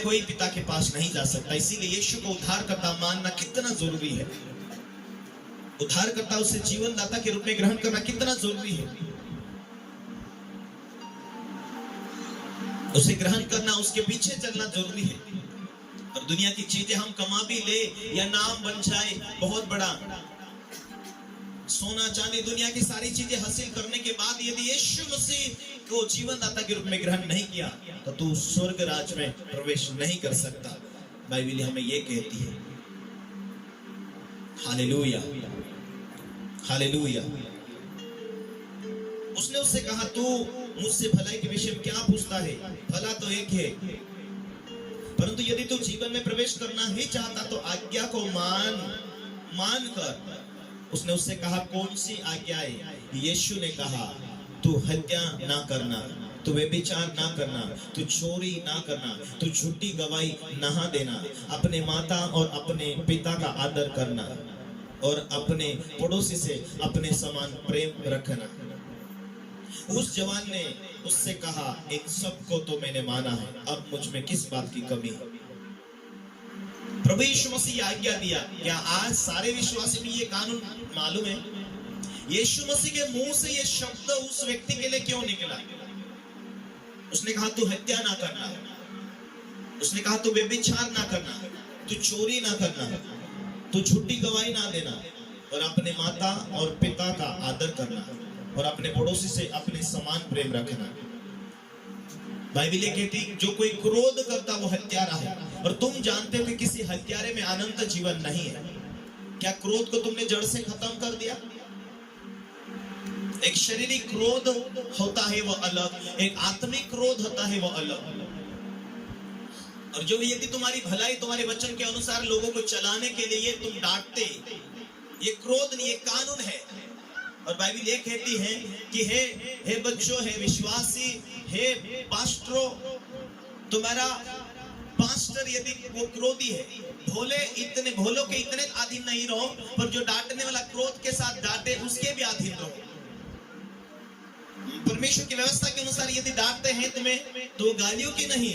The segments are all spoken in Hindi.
कोई पिता के पास नहीं जा सकता। इसीलिए यीशु को उद्धारकर्ता मानना कितना जरूरी है, उद्धारकर्ता उसे जीवन दाता के रूप में ग्रहण करना कितना जरूरी है। उसे ग्रहण करना, उसके पीछे चलना जरूरी है। और दुनिया की चीजें हम कमा भी ले या नाम बन जाए, बहुत बड़ा सोना चांदी दुनिया की सारी चीजें हासिल करने के बाद यदि यीशु मसीह को जीवन दाता के रूप में ग्रहण नहीं किया तो तू स्वर्ग राज में प्रवेश नहीं कर सकता। बाइबल हमें यह कहती है। Hallelujah, hallelujah. उसने उससे कहा, तू मुझसे भलाई के विषय में क्या पूछता है? भला तो एक है, परंतु यदि तू जीवन में प्रवेश करना ही चाहता तो आज्ञा को मान कर। उसने उससे कहा, कौन सी आज्ञा है? यीशु ने कहा, तू हत्या ना करना, तू व्यभिचार ना करना, तू चोरी ना करना, तू झूठी गवाही ना देना, अपने माता और अपने पिता का आदर करना और अपने पड़ोसी से अपने समान प्रेम रखना। उस जवान ने उससे कहा, इन सबको तो मैंने माना है, अब मुझ में किस बात की कमी है? प्रभु यीशु मसीह आज्ञा दिया। क्या आज सारे विश्वासी में ये कानून मालूम है? यीशु मसीह के मुंह से ये शब्द उस व्यक्ति के लिए क्यों निकला? उसने कहा, तू हत्या ना करना, उसने कहा तू व्यभिचार ना करना, तू चोरी ना करना, तू झूठी गवाही ना देना और अपने माता और पिता का आदर करना और अपने पड़ोसी से अपने समान प्रेम रखना। बाइबल कहती है, जो कोई क्रोध करता वो हत्यारा है। और तुम जानते हो कि किसी हत्यारे में अनंत जीवन नहीं है। क्या क्रोध को तुमने जड़ से खत्म कर दिया? एक शारीरिक क्रोध होता है वो अलग, एक आत्मिक क्रोध होता है वो अलग। और जो यदि तुम्हारी भलाई तुम्हारे वचन के अनुसार लोगों को चलाने के लिए तुम डांटते, ये क्रोध नहीं, ये कानून है। और बाइबल ये कहती है कि हे बच्चों, हे विश्वासी, हे पास्टरों, तुम्हारा पास्टर यदि वो क्रोधी है, इतने भोलों के इतने अधीन नहीं रहो, पर जो डांटने वाला क्रोध के साथ डांटे उसके भी अधीन रहो। परमेश्वर की व्यवस्था के अनुसार यदि डांटते हैं तुम्हें, तो गालियों की नहीं,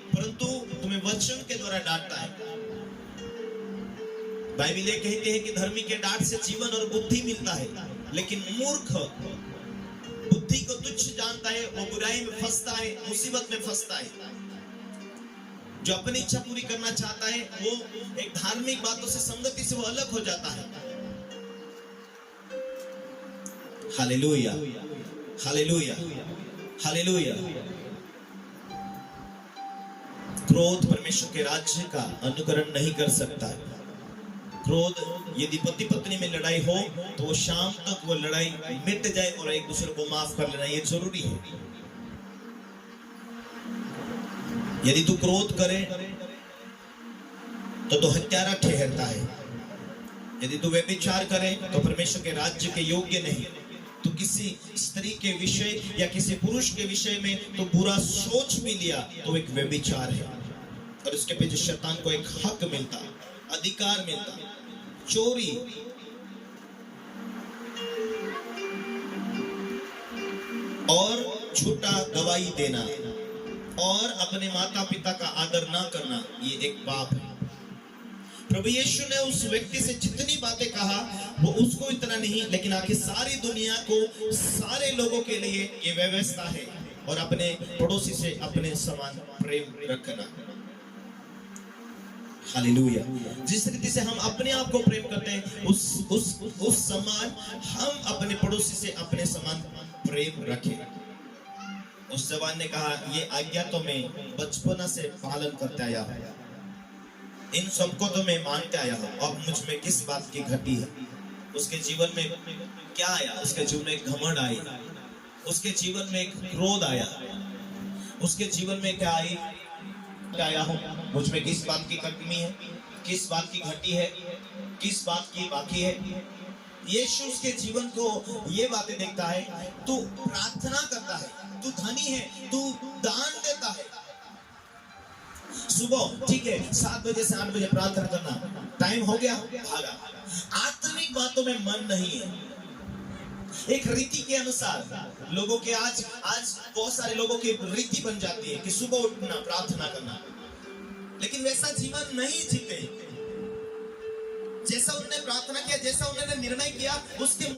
परंतु तुम्हें वचन के द्वारा डांटता है। बाइबल ये कहते हैं कि धर्मी के डांट से जीवन और बुद्धि मिलता है, लेकिन मूर्ख बुद्धि को तुच्छ जानता है, वो बुराई में फंसता है, मुसीबत में फंसता है। जो अपनी इच्छा पूरी करना चाहता है वो एक धार्मिक बातों से, संगति से वो अलग हो जाता है। Hallelujah, hallelujah, hallelujah. क्रोध परमेश्वर के राज्य का अनुकरण नहीं कर सकता है। क्रोध, यदि पति पत्नी में लड़ाई हो तो वो शाम तक वो लड़ाई मिट जाए और एक दूसरे को माफ कर लेना, ये जरूरी है। यदि तू क्रोध करे तो तू हत्यारा ठहरता है। यदि तू व्यभिचार करे तो परमेश्वर के राज्य के योग्य नहीं। तू किसी स्त्री के विषय या किसी पुरुष के विषय में तो बुरा सोच भी लिया तो एक व्यभिचार है, और उसके पीछे शैतान को एक हक मिलता, अधिकार मिलता। चोरी, और झूठा गवाही देना और अपने माता पिता का आदर ना करना, ये एक पाप है। प्रभु यीशु ने उस व्यक्ति से जितनी बातें कहा वो उसको इतना नहीं, लेकिन आखिर सारी दुनिया को, सारे लोगों के लिए ये व्यवस्था है। और अपने पड़ोसी से अपने समान प्रेम रखना। हालेलुया। जिस रीति से हम अपने आप को प्रेम करते हैं उस समान हम अपने पड़ोसी से अपने समान प्रेम रखें। उस जवान ने कहा, ये आज्ञा तो मैं बचपन से पालन करते आया हूं, इन सबको तो मैं मानते आया हूं, अब मुझ में किस बात की घटी है? उसके जीवन में क्या आया? उसके जीवन में घमंड आई, उसके जीवन में एक क्रोध आया, उसके जीवन में क्या आया हूं, मुझ में किस बात की कमी है, किस बात की घटी है, किस बात की बाकी है? यीशु उसके जीवन को ये बातें देखता है। तू प्रार्थना करता है, तू धनी है, तू दान देता है। सुबह ठीक है 7 बजे से 8 बजे प्रार्थना करना, टाइम हो गया, भागा। आत्मिक बातों में मन नहीं है। एक रीति के अनुसार लोगों के आज बहुत सारे लोगों की रीति बन जाती है कि सुबह उठना, प्रार्थना करना। लेकिन वैसा जीवन नहीं जीते। जैसा उन्होंने प्रार्थना किया, जैसा उन्होंने निर्णय किया, उसके